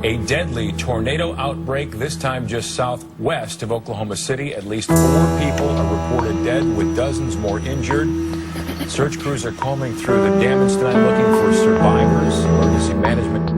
A deadly tornado outbreak, this time just southwest of Oklahoma City. At least 4 people are reported dead, with dozens more injured. Search crews are combing through the damage tonight looking for survivors. Emergency management